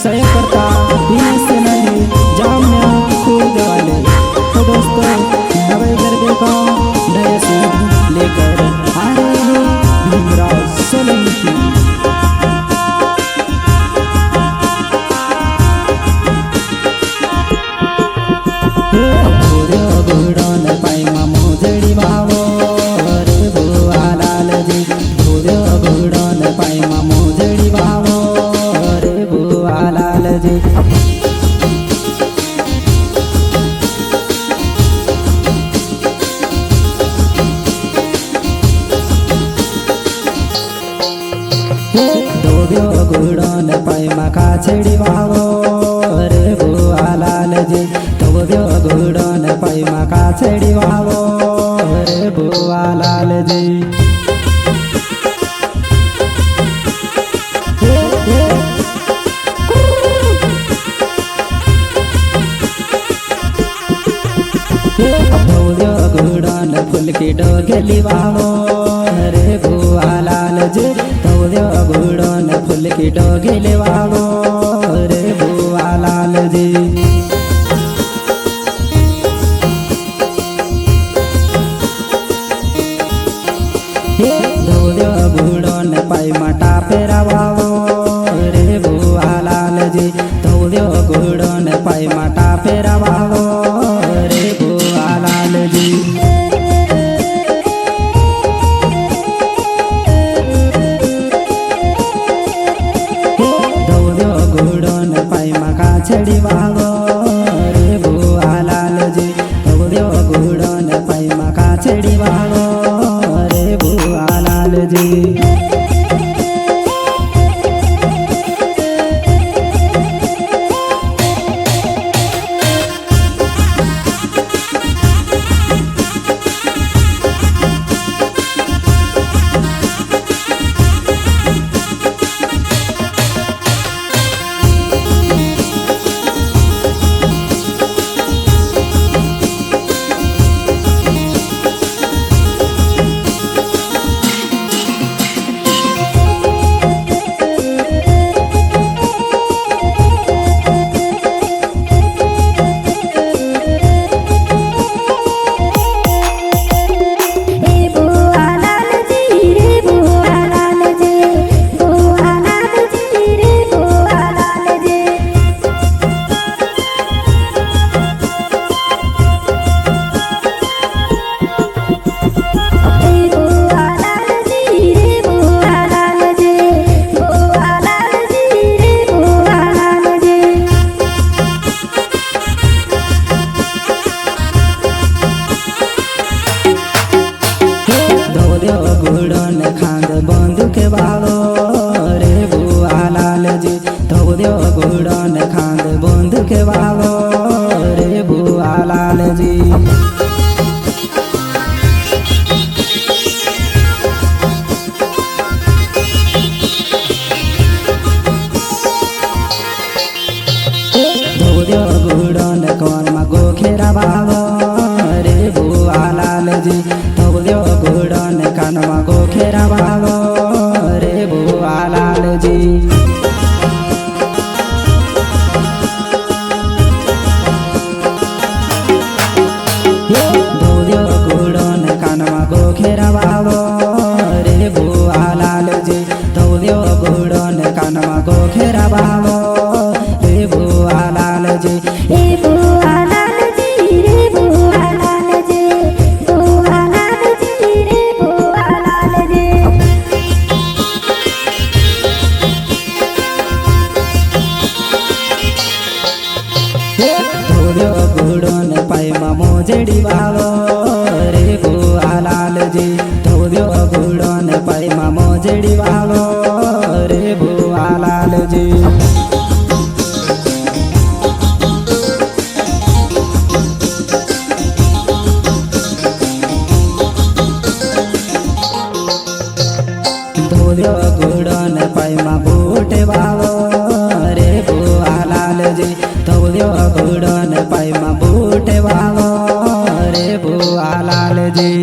सहकर्ता दिनेश सेनानी जामया खुद वाले। तो दोस्तों नवे गरबे का नया सूट लेकर आ रहे हैं भीमराव सोलंकी। गुड़न पैमा का छेड़ी बाबो रे बुआ लाल जी। तो गुड़न पैमा का छेड़ी बाबो रे बुआ लाल जी। गुड़न फुल की डोगली बाबो रे बुआ लाल जी। तो गुड़न फुल की डोगली बाबो रे बुआ लाल जी। गुड़न पैमा टापेरा बाबो रे बुआ लाल जी। तो गुड़न पैमा टापेरा बाबो रे बुआ लाल जी। गुड़न पैमा का छड़ी बाबो रे बुआ लाल जी। तो गुड़न पैमा का छड़ी बाबो रे बुआ लाल जी। गुड़न खांद बंदूक बाबो रे बुआ लाल जी। तो गुड़न खांद बंदूक बाबो रे बुआ लाल जी। गुड़न कौन मा गोखेरा बाबो रे बुआ लाल जी। तो गुड़न कानमा गोखेरा बाबो रे बुआ लाल जी। गुड़न कानमा गोखेरा बाबो रे बुआ लाल जी। तो गुड़न कानमा गोखेरा बाबो रे बुआ लाल जी। गुड़न पैमा मोजड़ी बाबो रे बुआ लाल जी। तो गुड़न पैमा मोजड़ी बाबो रे बुआ लाल जी। गुड़न पैमा बूटे बाबो रे बुआ लाल जी। तो गुड़न पैमा बूटे बाबो रे बुआ लाल जी।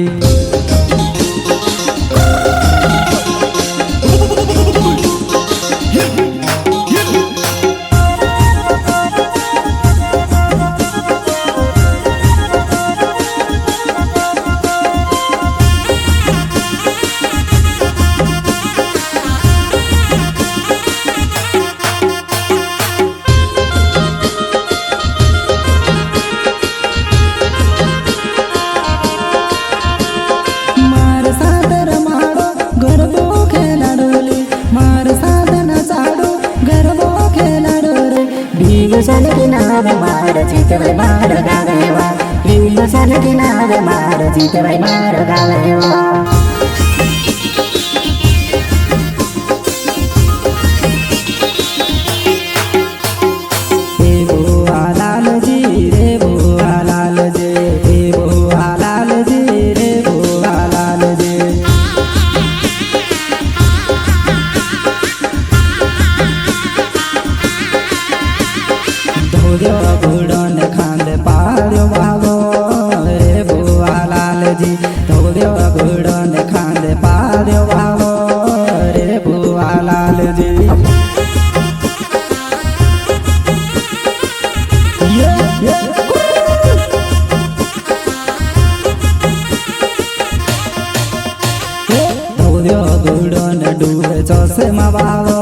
सन की नाव मार जीत भाई मार गावेवा सन की नाव मार जीत भाई मार गावेवा घोड़न खांद पारो बाबो रे बुआ लाल जी घोड़न खांद पारो बाबो रे बुआ लाल जी घोड़न डूब चौसे बाबो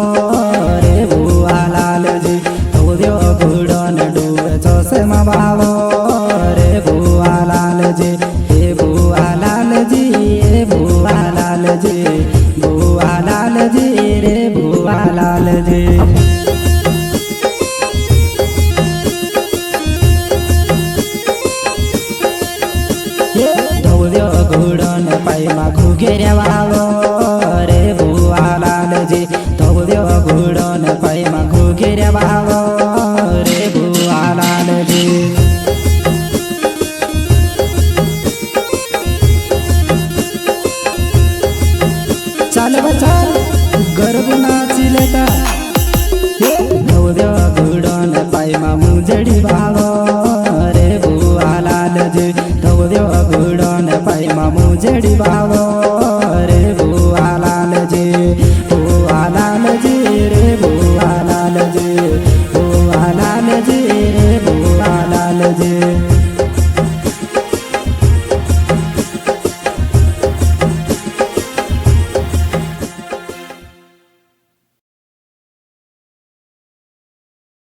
रे बुआ लाल जी घोड़न डूब चौसे बाबो रे बुआ लाल जी हे बुआ लाल जी हे बुआ लाल जी बुआ लाल जी रे बुआ लाल जी घोड़न पाइमा घुगेरे बाबो रे बुआ लाल जी घोड़न पाइमा घुगेरे बाबो रे बुआ लाल जी चल बच्चा गर्व नाचिलेता घोड़न पाइमा मुजड़ी बाबो रे बुआ लाल जी घोड़न पाइमा मुजड़ी बाबो रे बुआ लाल जी बुआ लाल जी रे बुआ लाल जी बुआ लाल जी रे बुआ लाल जी